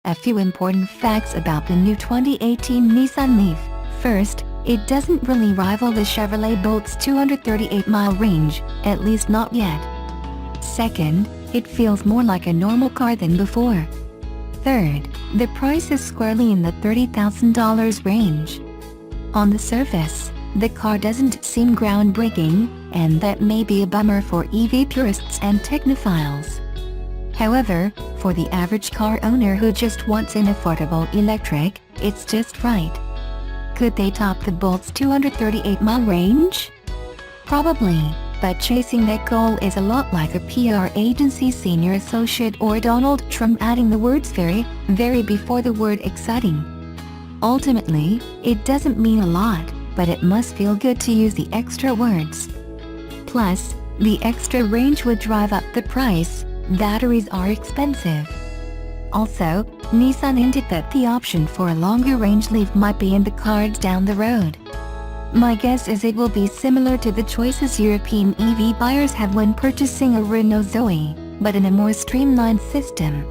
A few important facts about the new 2018 Nissan Leaf. First, it doesn't really rival the Chevrolet Bolt's 238-mile range, at least not yet. Second, it feels more like a normal car than before. Third, the price is squarely in the $30,000 range. On the surface, the car doesn't seem groundbreaking, and that may be a bummer for EV purists and technophiles. However, for the average car owner who just wants an affordable electric, it's just right. Could they top the Bolt's 238-mile range? Probably, but chasing that goal is a lot like a PR agency senior associate or Donald Trump adding the words very, very before the word exciting. Ultimately, it doesn't mean a lot, but it must feel good to use the extra words. Plus, the extra range would drive up the price. Batteries are expensive. Also, Nissan hinted that the option for a longer range Leaf might be in the cards down the road. My guess is it will be similar to the choices European EV buyers have when purchasing a Renault Zoe, but in a more streamlined system.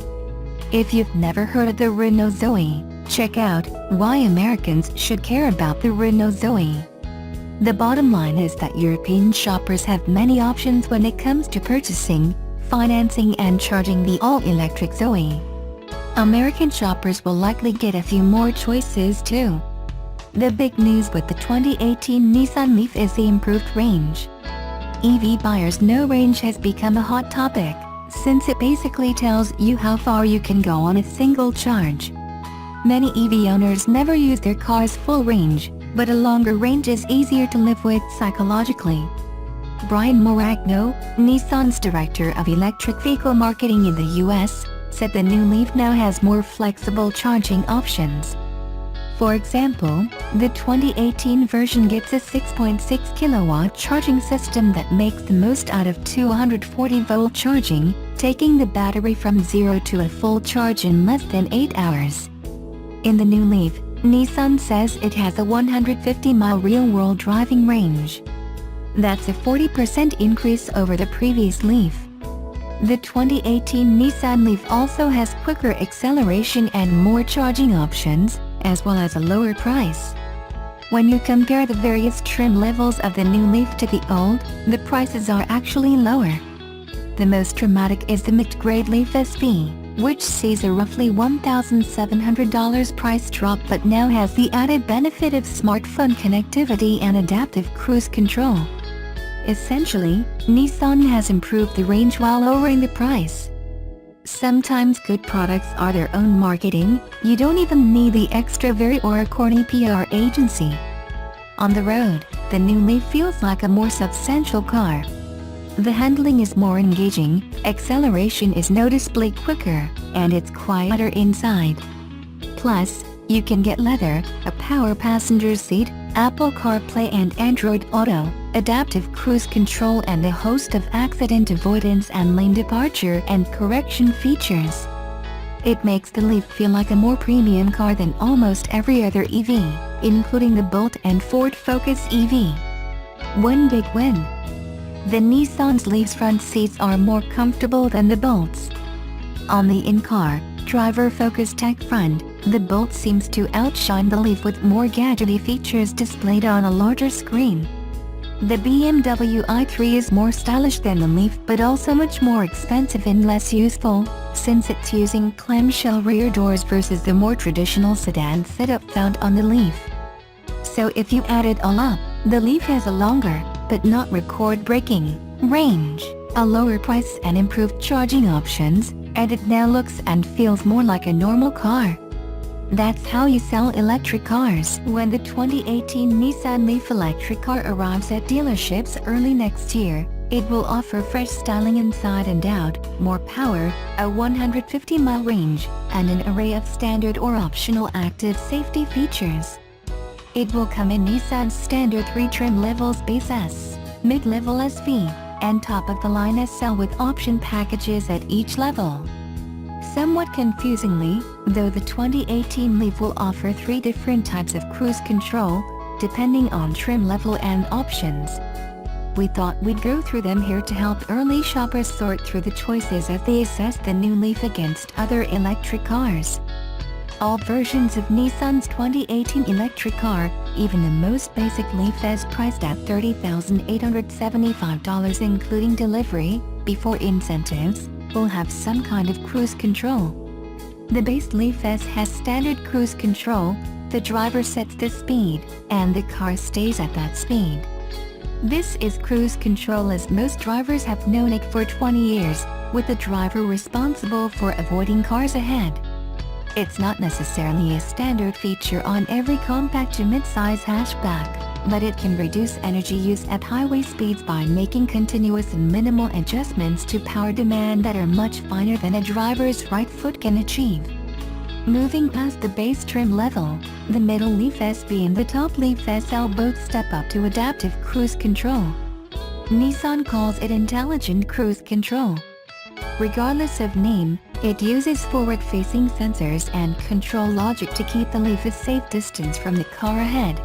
If you've never heard of the Renault Zoe, check out why Americans should care about the Renault Zoe. The bottom line is that European shoppers have many options when it comes to purchasing, financing and charging the all-electric Zoe. American shoppers will likely get a few more choices too. The big news with the 2018 Nissan Leaf is the improved range. EV buyers know range has become a hot topic, since it basically tells you how far you can go on a single charge. Many EV owners never use their car's full range, but a longer range is easier to live with psychologically. Brian Moragno, Nissan's Director of Electric Vehicle Marketing in the US, said the new Leaf now has more flexible charging options. For example, the 2018 version gets a 6.6 kilowatt charging system that makes the most out of 240-volt charging, taking the battery from zero to a full charge in less than 8 hours. In the new Leaf, Nissan says it has a 150-mile real-world driving range. That's a 40% increase over the previous Leaf. The 2018 Nissan Leaf also has quicker acceleration and more charging options, as well as a lower price. When you compare the various trim levels of the new Leaf to the old, the prices are actually lower. The most dramatic is the mid-grade Leaf SV, which sees a roughly $1,700 price drop but now has the added benefit of smartphone connectivity and adaptive cruise control. Essentially, Nissan has improved the range while lowering the price. Sometimes good products are their own marketing, you don't even need the extra very or a corny PR agency. On the road, the new Leaf feels like a more substantial car. The handling is more engaging, acceleration is noticeably quicker, and it's quieter inside. Plus, you can get leather, a power passenger seat, Apple CarPlay and Android Auto, adaptive cruise control and a host of accident avoidance and lane departure and correction features. It makes the Leaf feel like a more premium car than almost every other EV, including the Bolt and Ford Focus EV. One big win. The Nissan's Leaf's front seats are more comfortable than the Bolt's. On the in-car, driver-focused tech front, the Bolt seems to outshine the Leaf with more gadgety features displayed on a larger screen. The BMW i3 is more stylish than the Leaf but also much more expensive and less useful, since it's using clamshell rear doors versus the more traditional sedan setup found on the Leaf. So if you add it all up, the Leaf has a longer, but not record-breaking, range, a lower price and improved charging options, and it now looks and feels more like a normal car. That's how you sell electric cars. When the 2018 Nissan Leaf electric car arrives at dealerships early next year, it will offer fresh styling inside and out, more power, a 150-mile range, and an array of standard or optional active safety features. It will come in Nissan's standard 3 trim levels: base S, mid-level SV, and top-of-the-line SL with option packages at each level. Somewhat confusingly, though, the 2018 Leaf will offer 3 different types of cruise control, depending on trim level and options. We thought we'd go through them here to help early shoppers sort through the choices as they assess the new Leaf against other electric cars. All versions of Nissan's 2018 electric car, even the most basic Leaf S priced at $30,875 including delivery, before incentives, will have some kind of cruise control. The base Leaf S has standard cruise control, the driver sets the speed, and the car stays at that speed. This is cruise control as most drivers have known it for 20 years, with the driver responsible for avoiding cars ahead. It's not necessarily a standard feature on every compact to mid-size hatchback, but it can reduce energy use at highway speeds by making continuous and minimal adjustments to power demand that are much finer than a driver's right foot can achieve. Moving past the base trim level, the middle Leaf SB and the top Leaf SL both step up to adaptive cruise control. Nissan calls it intelligent cruise control. Regardless of name, it uses forward-facing sensors and control logic to keep the Leaf a safe distance from the car ahead.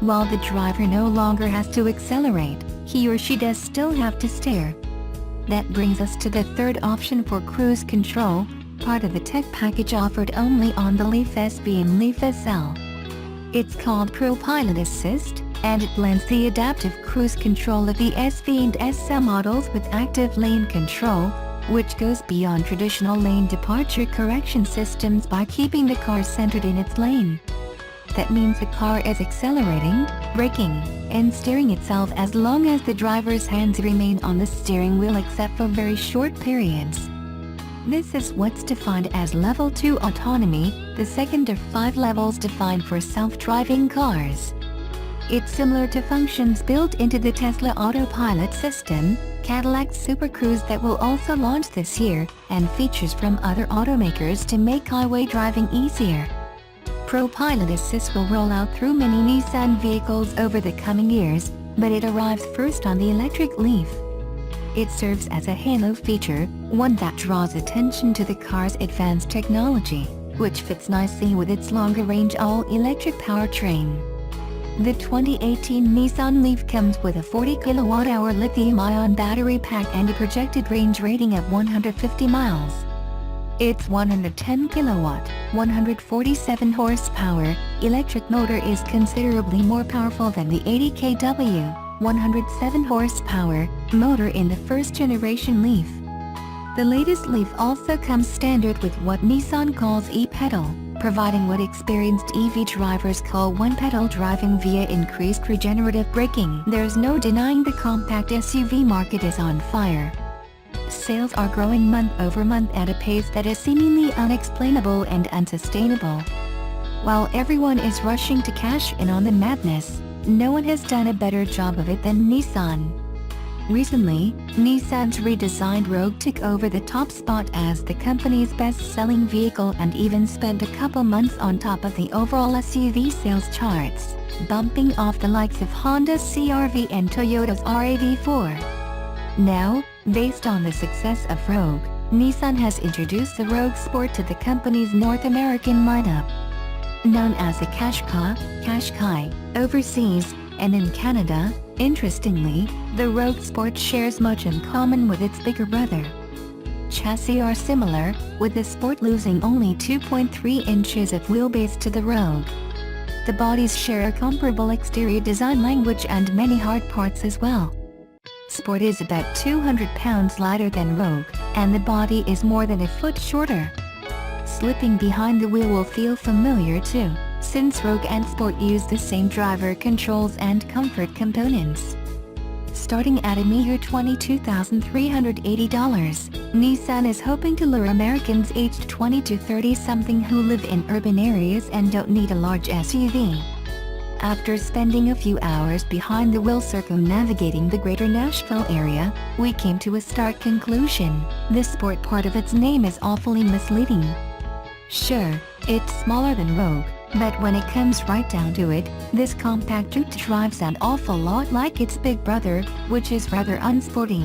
While the driver no longer has to accelerate, he or she does still have to steer. That brings us to the third option for cruise control, part of the tech package offered only on the Leaf SB and Leaf SL. It's called ProPilot Assist, and it blends the adaptive cruise control of the SV and SL models with active lane control, which goes beyond traditional lane departure correction systems by keeping the car centered in its lane. That means the car is accelerating, braking, and steering itself as long as the driver's hands remain on the steering wheel except for very short periods. This is what's defined as Level 2 autonomy, the second of 5 levels defined for self-driving cars. It's similar to functions built into the Tesla Autopilot system, Cadillac's Super Cruise that will also launch this year, and features from other automakers to make highway driving easier. ProPilot Assist will roll out through many Nissan vehicles over the coming years, but it arrives first on the electric Leaf. It serves as a halo feature, one that draws attention to the car's advanced technology, which fits nicely with its longer-range all-electric powertrain. The 2018 Nissan Leaf comes with a 40 kWh lithium-ion battery pack and a projected range rating of 150 miles. Its 110 kW, 147 horsepower, electric motor is considerably more powerful than the 80 kW, 107 horsepower, motor in the first-generation Leaf. The latest Leaf also comes standard with what Nissan calls e-pedal, providing what experienced EV drivers call one-pedal driving via increased regenerative braking. There's no denying the compact SUV market is on fire. Sales are growing month over month at a pace that is seemingly unexplainable and unsustainable. While everyone is rushing to cash in on the madness, no one has done a better job of it than Nissan. Recently, Nissan's redesigned Rogue took over the top spot as the company's best-selling vehicle and even spent a couple months on top of the overall SUV sales charts, bumping off the likes of Honda's CR-V and Toyota's RAV4. Now, based on the success of Rogue, Nissan has introduced the Rogue Sport to the company's North American lineup. Known as a Qashqai, overseas, and in Canada, interestingly, the Rogue Sport shares much in common with its bigger brother. Chassis are similar, with the Sport losing only 2.3 inches of wheelbase to the Rogue. The bodies share a comparable exterior design language and many hard parts as well. Sport is about 200 pounds lighter than Rogue, and the body is more than a foot shorter. Slipping behind the wheel will feel familiar too, since Rogue and Sport use the same driver controls and comfort components. Starting at a meager $22,380, Nissan is hoping to lure Americans aged 20 to 30-something who live in urban areas and don't need a large SUV. After spending a few hours behind the wheel circumnavigating the greater Nashville area, we came to a stark conclusion: the Sport part of its name is awfully misleading. Sure, it's smaller than Rogue, but when it comes right down to it, this compact coupe drives an awful lot like its big brother, which is rather unsporty.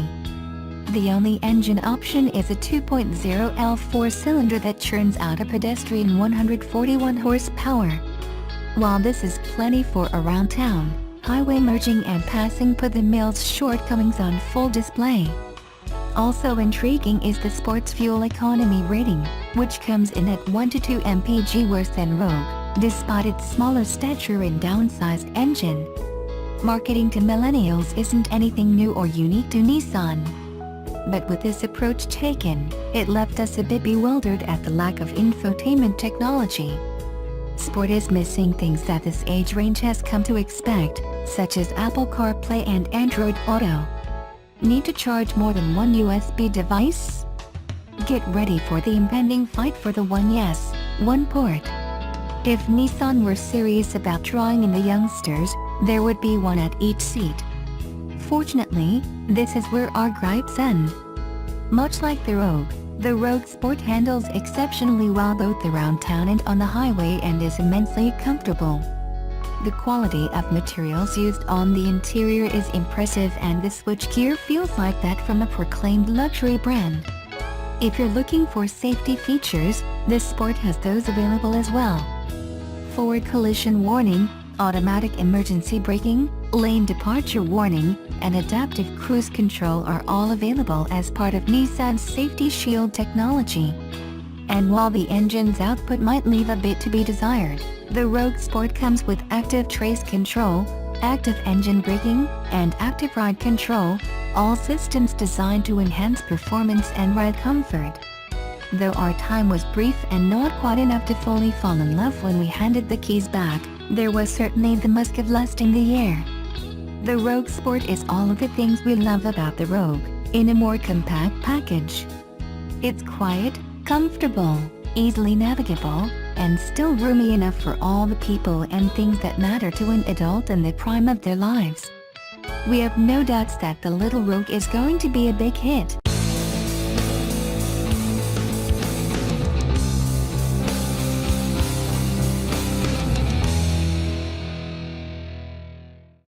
The only engine option is a 2.0L 4-cylinder that churns out a pedestrian 141 horsepower. While this is plenty for around town, highway merging and passing put the mill's shortcomings on full display. Also intriguing is the Sport's fuel economy rating. which comes in at 1 to 2 mpg worse than Rogue, despite its smaller stature and downsized engine. Marketing to millennials isn't anything new or unique to Nissan. But with this approach taken, it left us a bit bewildered at the lack of infotainment technology. Sport is missing things that this age range has come to expect, such as Apple CarPlay and Android Auto. Need to charge more than one USB device? Get ready for the impending fight for the one yes, one port. If Nissan were serious about drawing in the youngsters, there would be one at each seat. Fortunately, this is where our gripes end. Much like the Rogue Sport handles exceptionally well both around town and on the highway and is immensely comfortable. The quality of materials used on the interior is impressive and the switchgear feels like that from a proclaimed luxury brand. If you're looking for safety features, this Sport has those available as well. Forward collision warning, automatic emergency braking, lane departure warning, and adaptive cruise control are all available as part of Nissan's Safety Shield technology. And while the engine's output might leave a bit to be desired, the Rogue Sport comes with active trace control, active engine braking, and active ride control, all systems designed to enhance performance and ride comfort. Though our time was brief and not quite enough to fully fall in love when we handed the keys back, there was certainly the musk of lust in the air. The Rogue Sport is all of the things we love about the Rogue, in a more compact package. It's quiet, comfortable, easily navigable, and still roomy enough for all the people and things that matter to an adult in the prime of their lives. We have no doubts that the little Rogue is going to be a big hit.